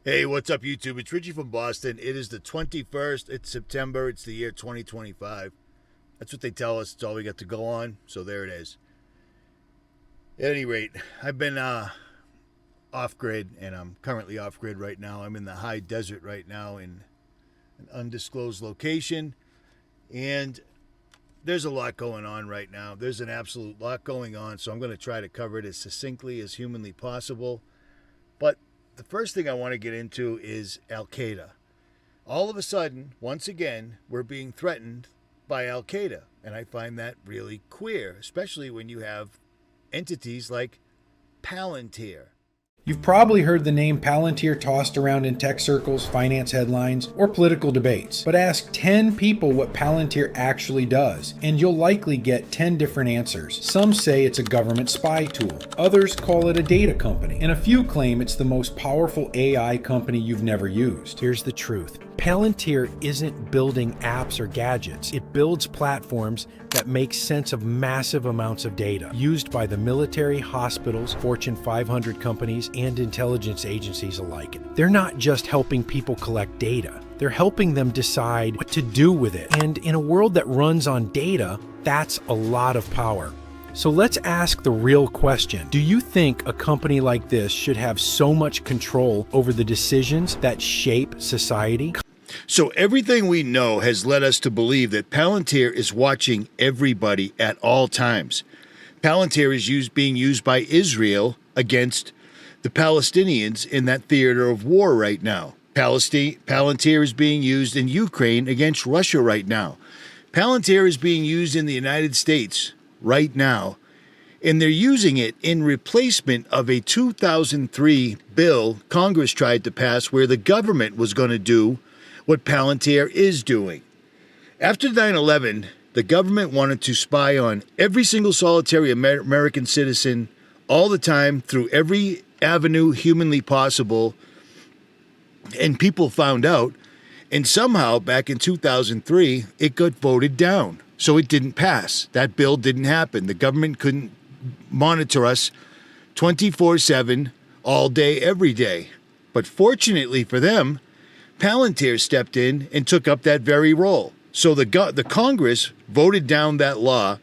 Hey, what's up, YouTube? It's Richie from Boston. It is the 21st. It's September. It's the year 2025. That's what they tell us. It's all we got to go on. So there it is. At any rate, I've been off grid, and I'm currently off grid right now. I'm in the high desert right now in an undisclosed location. And there's a lot going on right now. There's an absolute lot going on. So I'm going to try to cover it as succinctly as humanly possible. But the first thing I want to get into is Al-Qaeda. All of a sudden, once again, we're being threatened by Al-Qaeda. And I find that really queer, especially when you have entities like Palantir. You've probably heard the name Palantir tossed around in tech circles, finance headlines, or political debates. But ask 10 people what Palantir actually does, and you'll likely get 10 different answers. Some say it's a government spy tool, others call it a data company, and a few claim it's the most powerful AI company you've never used. Here's the truth. Palantir isn't building apps or gadgets. It builds platforms that make sense of massive amounts of data used by the military, hospitals, Fortune 500 companies, and intelligence agencies alike. They're not just helping people collect data. They're helping them decide what to do with it. And in a world that runs on data, that's a lot of power. So let's ask the real question. Do you think a company like this should have so much control over the decisions that shape society? So everything we know has led us to believe that Palantir is watching everybody at all times. Palantir is being used by Israel against the Palestinians in that theater of war right now. Palantir is being used in Ukraine against Russia right now. Palantir is being used in the United States right now, and they're using it in replacement of a 2003 bill Congress tried to pass where the government was going to do what Palantir is doing. After 9/11, the government wanted to spy on every single solitary American citizen all the time through every avenue humanly possible, and people found out, and somehow back in 2003, it got voted down. So it didn't pass. That bill didn't happen. The government couldn't monitor us 24/7, all day, every day. But fortunately for them, Palantir stepped in and took up that very role. So the Congress voted down that law,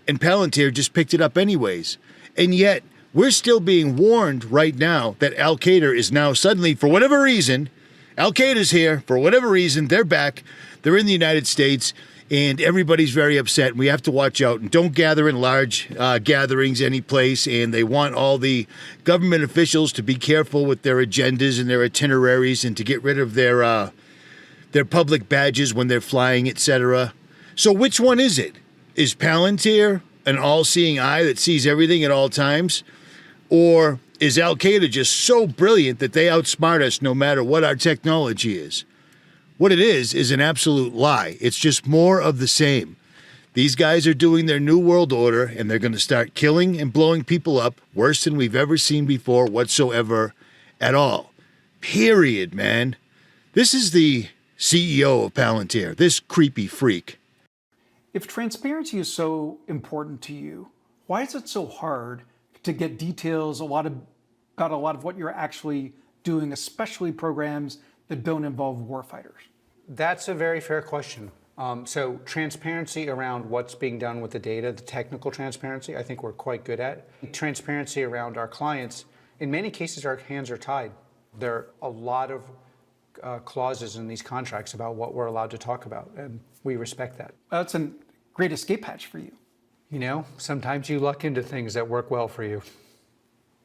and Palantir just picked it up anyways. And yet, we're still being warned right now that Al-Qaeda is now suddenly, for whatever reason, Al-Qaeda's here, for whatever reason, they're back, they're in the United States, and everybody's very upset, and we have to watch out and don't gather in large gatherings any place, and they want all the government officials to be careful with their agendas and their itineraries and to get rid of their public badges when they're flying, etc. So which one is it? Is Palantir an all-seeing eye that sees everything at all times? Or is Al-Qaeda just so brilliant that they outsmart us no matter what our technology is? What it is an absolute lie. It's just more of the same. These guys are doing their new world order, and they're going to start killing and blowing people up worse than we've ever seen before whatsoever at all. Period, man. This is the CEO of Palantir, this creepy freak. If transparency is so important to you, why is it so hard to get details about a lot of what you're actually doing, especially programs that don't involve warfighters? That's a very fair question. So transparency around what's being done with the data, the technical transparency, I think we're quite good at. Transparency around our clients, in many cases our hands are tied. There are a lot of clauses in these contracts about what we're allowed to talk about, and we respect that. That's a great escape hatch for you. You know, sometimes you luck into things that work well for you.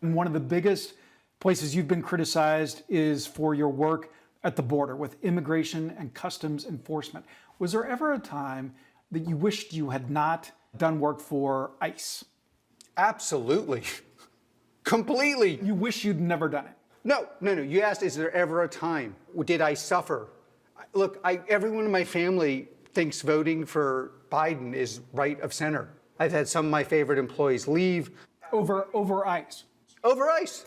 And one of the biggest places you've been criticized is for your work at the border with immigration and customs enforcement. Was there ever a time that you wished you had not done work for ICE? Absolutely. Completely. You wish you'd never done it? No. You asked, is there ever a time? Did I suffer? Look, everyone in my family thinks voting for Biden is right of center. I've had some of my favorite employees leave. Over ICE? Over ICE.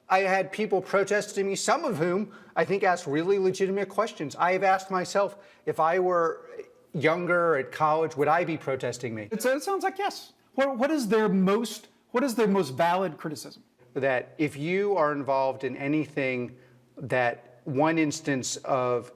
I had people protesting me, some of whom I think asked really legitimate questions. I have asked myself, if I were younger at college, would I be protesting me? It sounds like yes. What is their most valid criticism? That if you are involved in anything that one instance of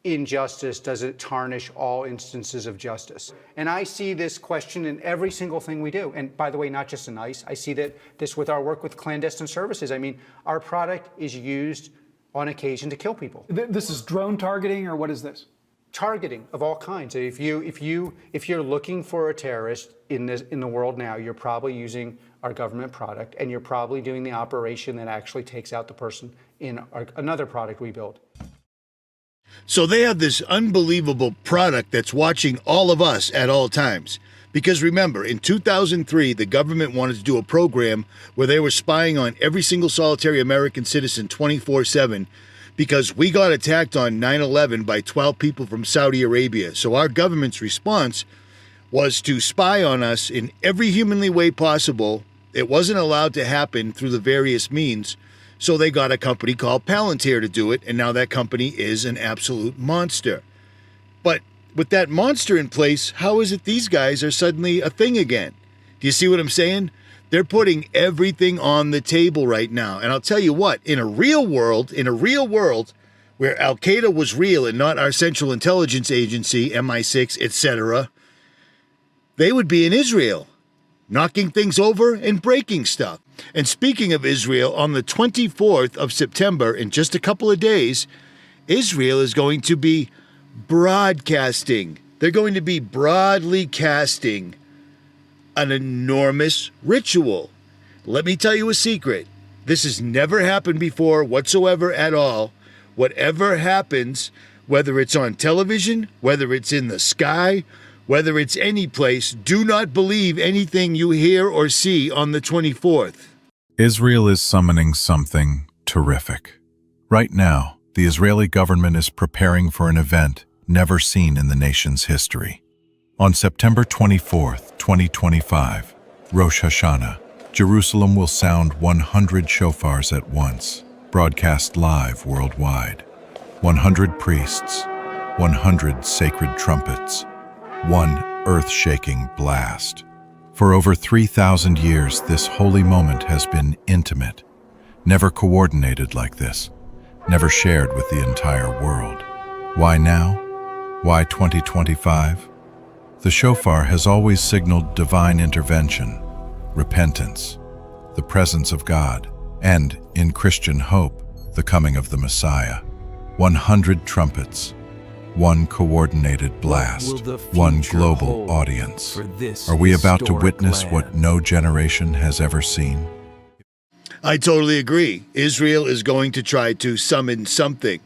injustice doesn't tarnish all instances of justice. And I see this question in every single thing we do. And by the way, not just in ICE, I see this with our work with clandestine services. I mean, our product is used on occasion to kill people. This is drone targeting, or what is this? Targeting of all kinds. If you're looking for a terrorist in the world now, you're probably using our government product, and you're probably doing the operation that actually takes out the person in another product we build. So they have this unbelievable product that's watching all of us at all times. Because remember, in 2003, the government wanted to do a program where they were spying on every single solitary American citizen 24/7, because we got attacked on 9/11 by 12 people from Saudi Arabia. So our government's response was to spy on us in every humanly way possible. It wasn't allowed to happen through the various means. So they got a company called Palantir to do it, and now that company is an absolute monster. But with that monster in place, how is it these guys are suddenly a thing again? Do you see what I'm saying? They're putting everything on the table right now. And I'll tell you what, in a real world where Al-Qaeda was real and not our Central Intelligence Agency, MI6, etc., they would be in Israel, knocking things over and breaking stuff. And speaking of Israel, on the 24th of September, in just a couple of days, Israel is going to be broadcasting. They're going to be broadly casting an enormous ritual. Let me tell you a secret. This has never happened before whatsoever at all. Whatever happens, whether it's on television, whether it's in the sky, whether it's any place, do not believe anything you hear or see on the 24th. Israel is summoning something terrific. Right now, the Israeli government is preparing for an event never seen in the nation's history. On September 24th, 2025, Rosh Hashanah, Jerusalem will sound 100 shofars at once, broadcast live worldwide. 100 priests, 100 sacred trumpets, one earth-shaking blast. For over 3,000 years, this holy moment has been intimate, never coordinated like this, never shared with the entire world. Why now? Why 2025? The shofar has always signaled divine intervention, repentance, the presence of God, and, in Christian hope, the coming of the Messiah. 100 trumpets, one coordinated blast, one global audience. Are we about to witness what no generation has ever seen? I totally agree. Israel is going to try to summon something.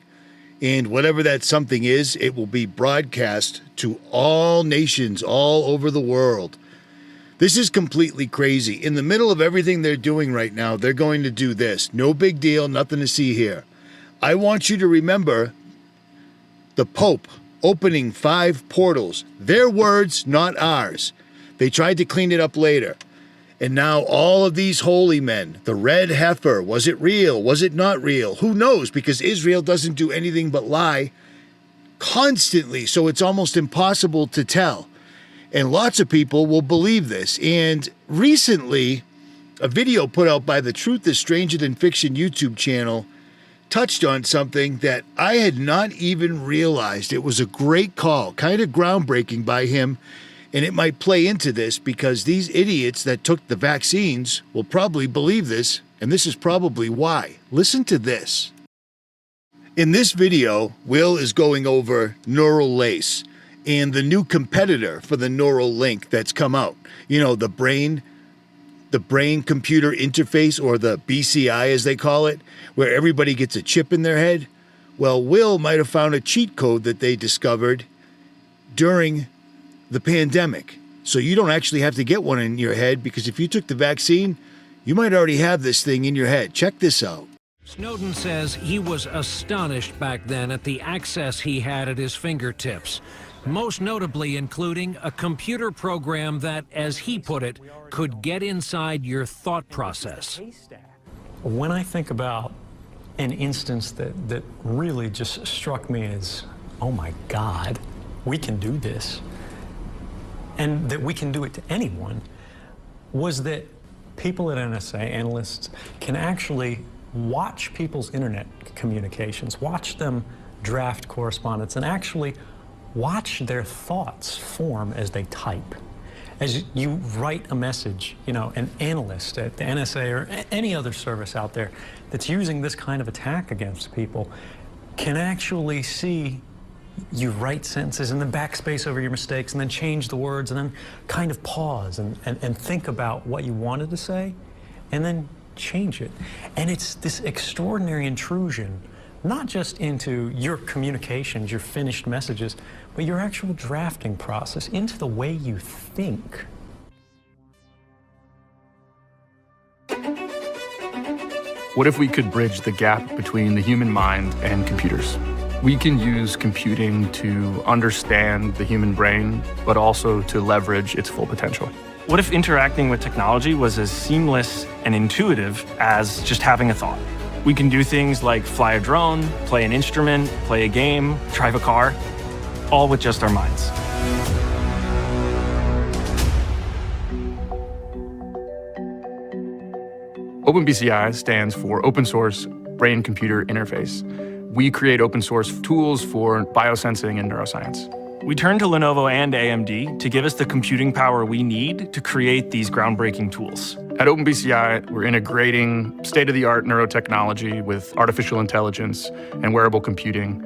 And whatever that something is, it will be broadcast to all nations all over the world. This is completely crazy. In the middle of everything they're doing right now, they're going to do this. No big deal, nothing to see here. I want you to remember the Pope opening 5 portals. Their words, not ours. They tried to clean it up later. And now all of these holy men, the red heifer, was it real? Was it not real? Who knows? Because Israel doesn't do anything but lie constantly, so it's almost impossible to tell. And lots of people will believe this. And recently, a video put out by the Truth is Stranger Than Fiction YouTube channel touched on something that I had not even realized. It was a great call, kind of groundbreaking by him. And it might play into this because these idiots that took the vaccines will probably believe this, and this is probably why. Listen to this. In this video, Will is going over neural lace and the new competitor for the neural link that's come out. You know, the brain computer interface, or the BCI as they call it, where everybody gets a chip in their head. Well, Will might have found a cheat code that they discovered during the pandemic. So you don't actually have to get one in your head, because if you took the vaccine, you might already have this thing in your head. Check this out. Snowden says he was astonished back then at the access he had at his fingertips, most notably including a computer program that, as he put it, could get inside your thought process. When I think about an instance that really just struck me as, oh my God, we can do this, and that we can do it to anyone, was that people at NSA, analysts, can actually watch people's internet communications, watch them draft correspondence, and actually watch their thoughts form as they type. As you write a message, you know, an analyst at the NSA or any other service out there that's using this kind of attack against people can actually see you write sentences and then backspace over your mistakes and then change the words and then kind of pause and think about what you wanted to say and then change it. And it's this extraordinary intrusion, not just into your communications, your finished messages, but your actual drafting process, into the way you think. What if we could bridge the gap between the human mind and computers? We can use computing to understand the human brain, but also to leverage its full potential. What if interacting with technology was as seamless and intuitive as just having a thought? We can do things like fly a drone, play an instrument, play a game, drive a car, all with just our minds. OpenBCI stands for Open Source Brain-Computer Interface. We create open source tools for biosensing and neuroscience. We turned to Lenovo and AMD to give us the computing power we need to create these groundbreaking tools. At OpenBCI, we're integrating state-of-the-art neurotechnology with artificial intelligence and wearable computing.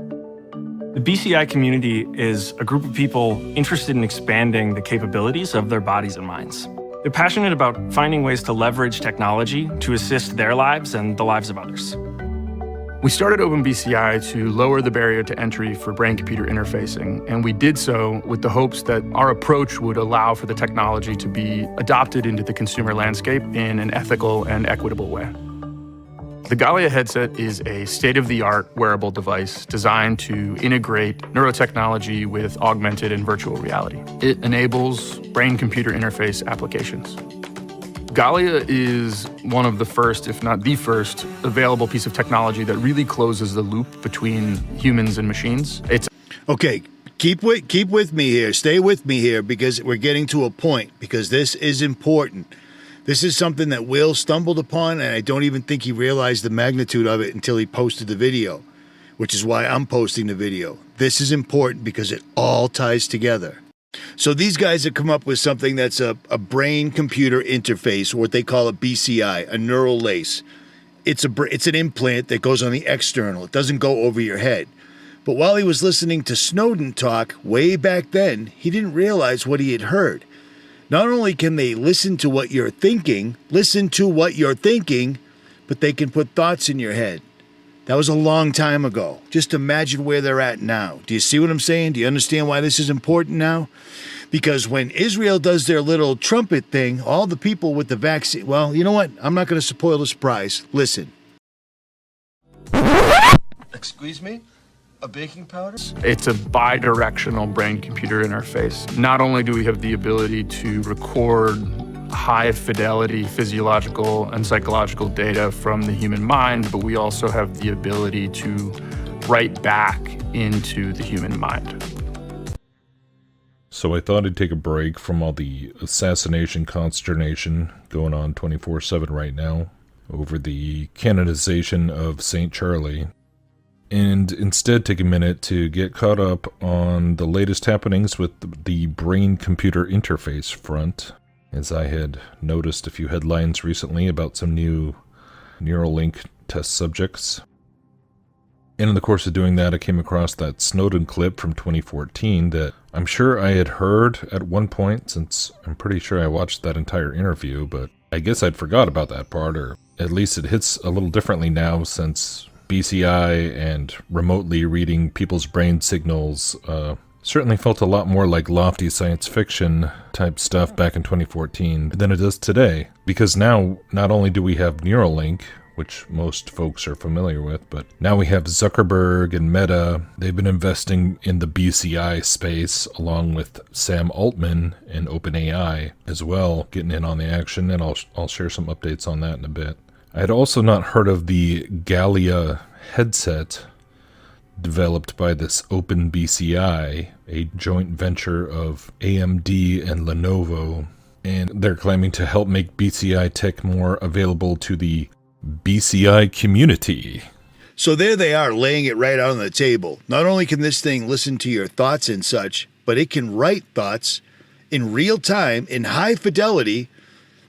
The BCI community is a group of people interested in expanding the capabilities of their bodies and minds. They're passionate about finding ways to leverage technology to assist their lives and the lives of others. We started OpenBCI to lower the barrier to entry for brain-computer interfacing, and we did so with the hopes that our approach would allow for the technology to be adopted into the consumer landscape in an ethical and equitable way. The Galia headset is a state-of-the-art wearable device designed to integrate neurotechnology with augmented and virtual reality. It enables brain-computer interface applications. Galia is one of the first, if not the first, available piece of technology that really closes the loop between humans and machines. Okay, keep with me here. Stay with me here because we're getting to a point because this is important. This is something that Will stumbled upon, and I don't even think he realized the magnitude of it until he posted the video, which is why I'm posting the video. This is important because it all ties together. So these guys have come up with something that's a brain-computer interface, or what they call a BCI, a neural lace. It's an implant that goes on the external. It doesn't go over your head. But while he was listening to Snowden talk way back then, he didn't realize what he had heard. Not only can they listen to what you're thinking, but they can put thoughts in your head. That was a long time ago. Just imagine where they're at now. Do you see what I'm saying? Do you understand why this is important now? Because when Israel does their little trumpet thing, all the people with the vaccine, well, you know what? I'm not going to spoil the surprise. Listen. Excuse me? A baking powder? It's a bi-directional brain-computer interface. Not only do we have the ability to record high-fidelity physiological and psychological data from the human mind, but we also have the ability to write back into the human mind. So I thought I'd take a break from all the assassination consternation going on 24/7 right now over the canonization of St. Charlie, and instead take a minute to get caught up on the latest happenings with the brain-computer interface front, as I had noticed a few headlines recently about some new Neuralink test subjects. And in the course of doing that, I came across that Snowden clip from 2014 that I'm sure I had heard at one point, since I'm pretty sure I watched that entire interview, but I guess I'd forgot about that part, or at least it hits a little differently now since BCI and remotely reading people's brain signals certainly felt a lot more like lofty science fiction type stuff back in 2014 than it does today. Because now, not only do we have Neuralink, which most folks are familiar with, but now we have Zuckerberg and Meta. They've been investing in the BCI space along with Sam Altman and OpenAI as well, getting in on the action, and I'll share some updates on that in a bit. I had also not heard of the Galia headset developed by this OpenBCI, a joint venture of AMD and Lenovo, and they're claiming to help make BCI tech more available to the BCI community. So there they are, laying it right out on the table. Not only can this thing listen to your thoughts and such, but it can write thoughts in real time, in high fidelity,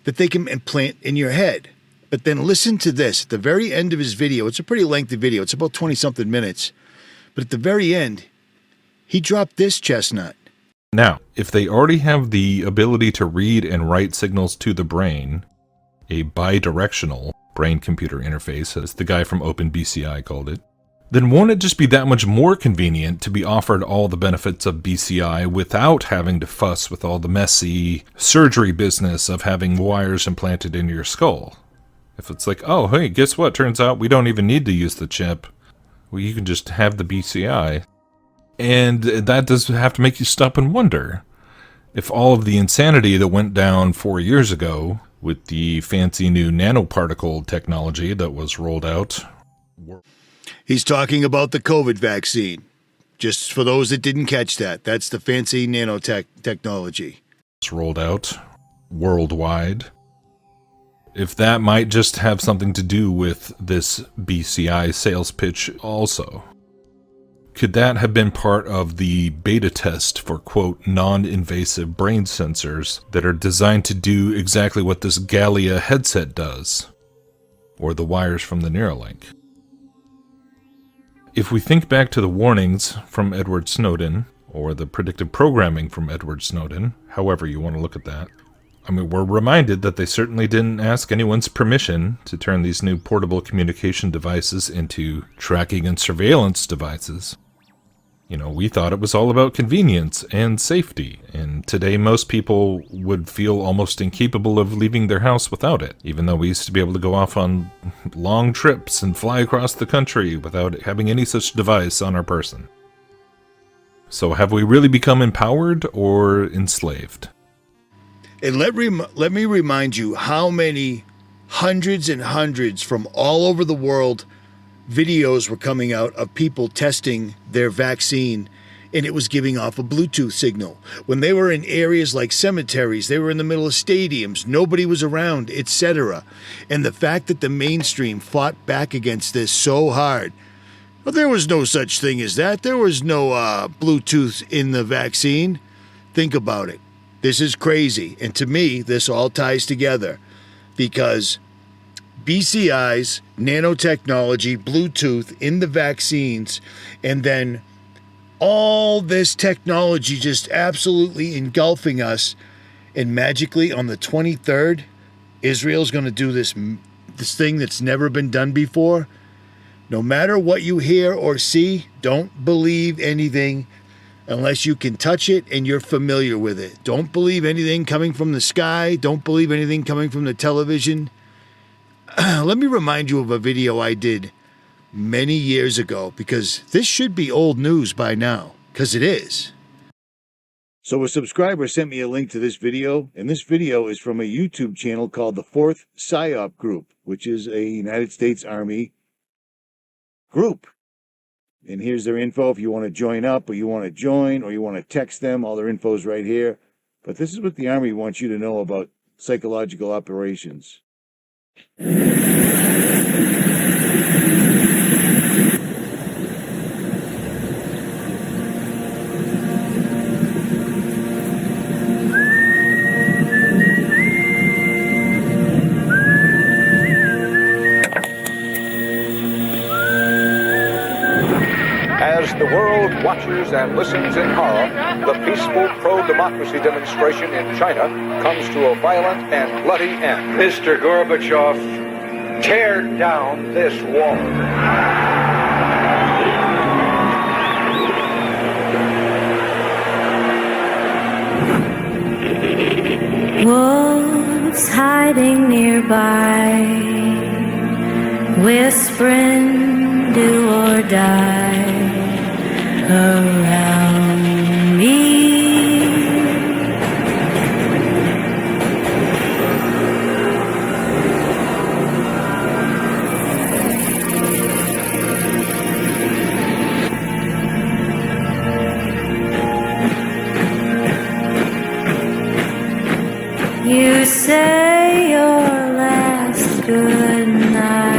that they can implant in your head. But then listen to this. At the very end of his video, it's a pretty lengthy video. It's about 20-something minutes. But at the very end, he dropped this chestnut. Now, if they already have the ability to read and write signals to the brain, a bidirectional brain-computer interface, as the guy from OpenBCI called it, then won't it just be that much more convenient to be offered all the benefits of BCI without having to fuss with all the messy surgery business of having wires implanted in your skull? If it's like, oh, hey, guess what? Turns out we don't even need to use the chip. Well, you can just have the BCI. And that does have to make you stop and wonder if all of the insanity that went down 4 years ago with the fancy new nanoparticle technology that was rolled out. He's talking about the COVID vaccine. Just for those that didn't catch that, that's the fancy nanotech technology. It's rolled out worldwide. If that might just have something to do with this BCI sales pitch also. Could that have been part of the beta test for, quote, non-invasive brain sensors that are designed to do exactly what this Gallia headset does? Or the wires from the Neuralink? If we think back to the warnings from Edward Snowden, or the predictive programming from Edward Snowden, however you want to look at that, I mean, we're reminded that they certainly didn't ask anyone's permission to turn these new portable communication devices into tracking and surveillance devices. You know, we thought it was all about convenience and safety, and today most people would feel almost incapable of leaving their house without it, even though we used to be able to go off on long trips and fly across the country without having any such device on our person. So have we really become empowered or enslaved? And let me remind you how many hundreds and hundreds from all over the world videos were coming out of people testing their vaccine, and it was giving off a Bluetooth signal. When they were in areas like cemeteries, they were in the middle of stadiums, nobody was around, etc. And the fact that the mainstream fought back against this so hard, well, there was no such thing as that. There was no Bluetooth in the vaccine. Think about it. This is crazy. And to me, this all ties together because BCI's nanotechnology, Bluetooth in the vaccines, and then all this technology just absolutely engulfing us. And magically on the 23rd, Israel's going to do this thing that's never been done before. No matter what you hear or see, don't believe anything unless you can touch it and you're familiar with it. Don't believe anything coming from the sky. Don't believe anything coming from the television. Let me remind you of a video I did many years ago, because this should be old news by now, because it is. So a subscriber sent me a link to this video, and this video is from a YouTube channel called the 4th PSYOP Group, which is a United States Army group. And here's their info if you want to join up, or you want to join, or you want to text them. All their info is right here. But this is what the Army wants you to know about psychological operations. As the world watches and listens in horror, the peaceful pro-democracy demonstration in China comes to a violent and bloody end. Mr. Gorbachev, tear down this wall. Wolves hiding nearby, whispering do or die around me. You say your last goodnight.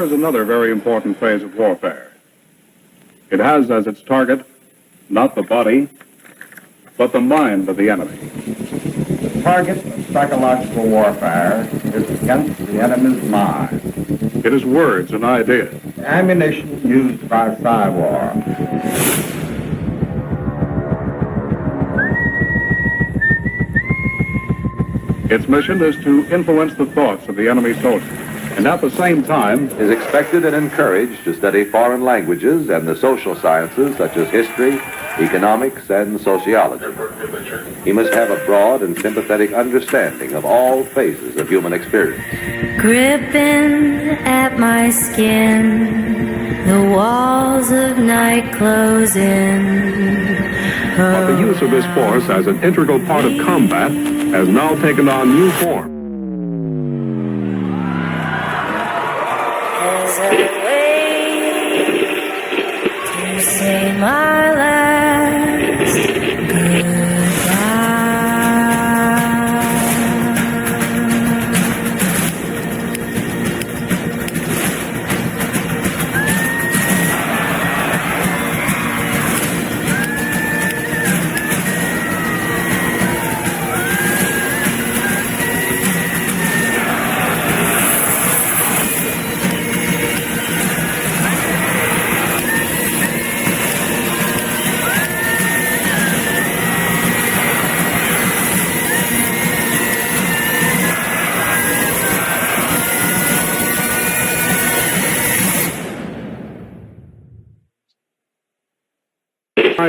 is another very important phase of warfare. It has as its target not the body, but the mind of the enemy. The target of psychological warfare is against the enemy's mind. It is words and ideas. Ammunition used by Cybar. Its mission is to influence the thoughts of the enemy soldier, and at the same time is expected and encouraged to study foreign languages and the social sciences such as history, economics, and sociology. He must have a broad and sympathetic understanding of all phases of human experience. Gripping at my skin, the walls of night closing. But the use of this force as an integral part of combat has now taken on new form. As I wait to say my last goodbye.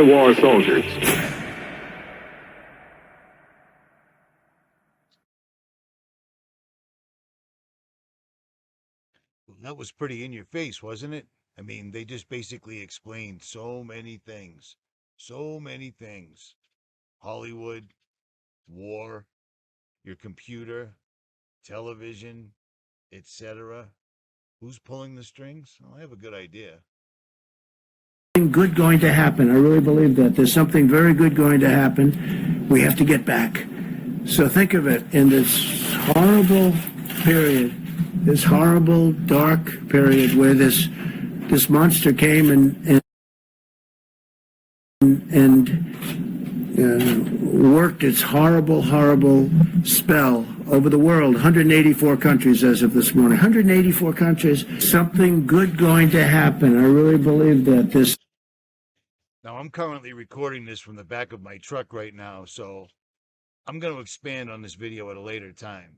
War soldiers. That was pretty in your face, wasn't it? I mean, they just basically explained so many things. So many things. Hollywood, war, your computer, television, etc. Who's pulling the strings? Well, I have a good idea. Good going to happen. I really believe that. There's something very good going to happen. We have to get back. So think of it in this horrible period, this horrible, dark period where this monster came and worked its horrible, horrible spell over the world. 184 countries as of this morning. 184 countries. Something good going to happen. I really believe that. Now, I'm currently recording this from the back of my truck right now, so I'm going to expand on this video at a later time.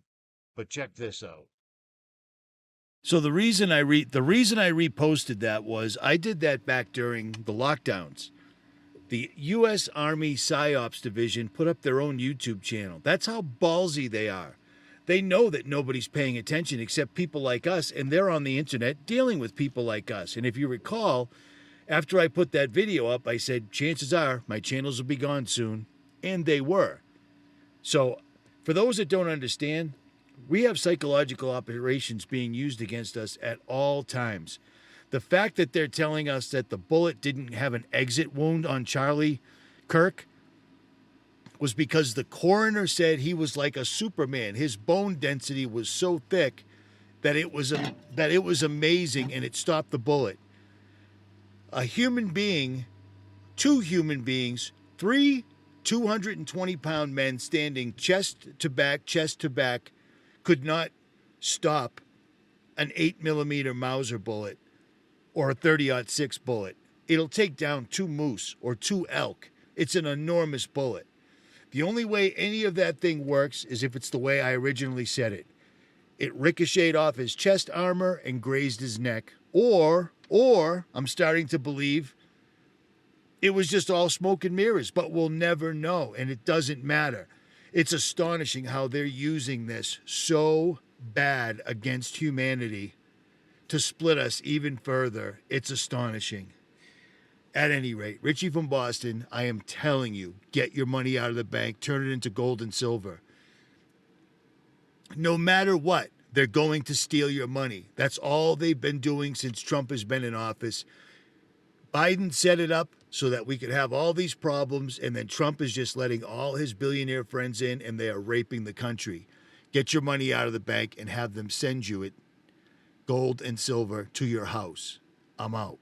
But check this out. So the reason I reposted that was I did that back during the lockdowns. The U.S. Army PsyOps Division put up their own YouTube channel. That's how ballsy they are. They know that nobody's paying attention except people like us, and they're on the internet dealing with people like us. And if you recall, after I put that video up, I said, chances are my channels will be gone soon. And they were. So for those that don't understand, we have psychological operations being used against us at all times. The fact that they're telling us that the bullet didn't have an exit wound on Charlie Kirk was because the coroner said he was like a Superman. His bone density was so thick that it was amazing, and it stopped the bullet. A human being, two human beings, three 220-pound men standing chest to back, could not stop an 8mm Mauser bullet or a 30-06 bullet. It'll take down 2 moose or 2 elk. It's an enormous bullet. The only way any of that thing works is if it's the way I originally said it. It ricocheted off his chest armor and grazed his neck. Or I'm starting to believe it was just all smoke and mirrors, but we'll never know, and it doesn't matter. It's astonishing how they're using this so bad against humanity to split us even further. It's astonishing. At any rate, Richie from Boston, I am telling you, get your money out of the bank, turn it into gold and silver. No matter what, they're going to steal your money. That's all they've been doing since Trump has been in office. Biden set it up so that we could have all these problems, and then Trump is just letting all his billionaire friends in, and they are raping the country. Get your money out of the bank and have them send you it gold and silver to your house. I'm out.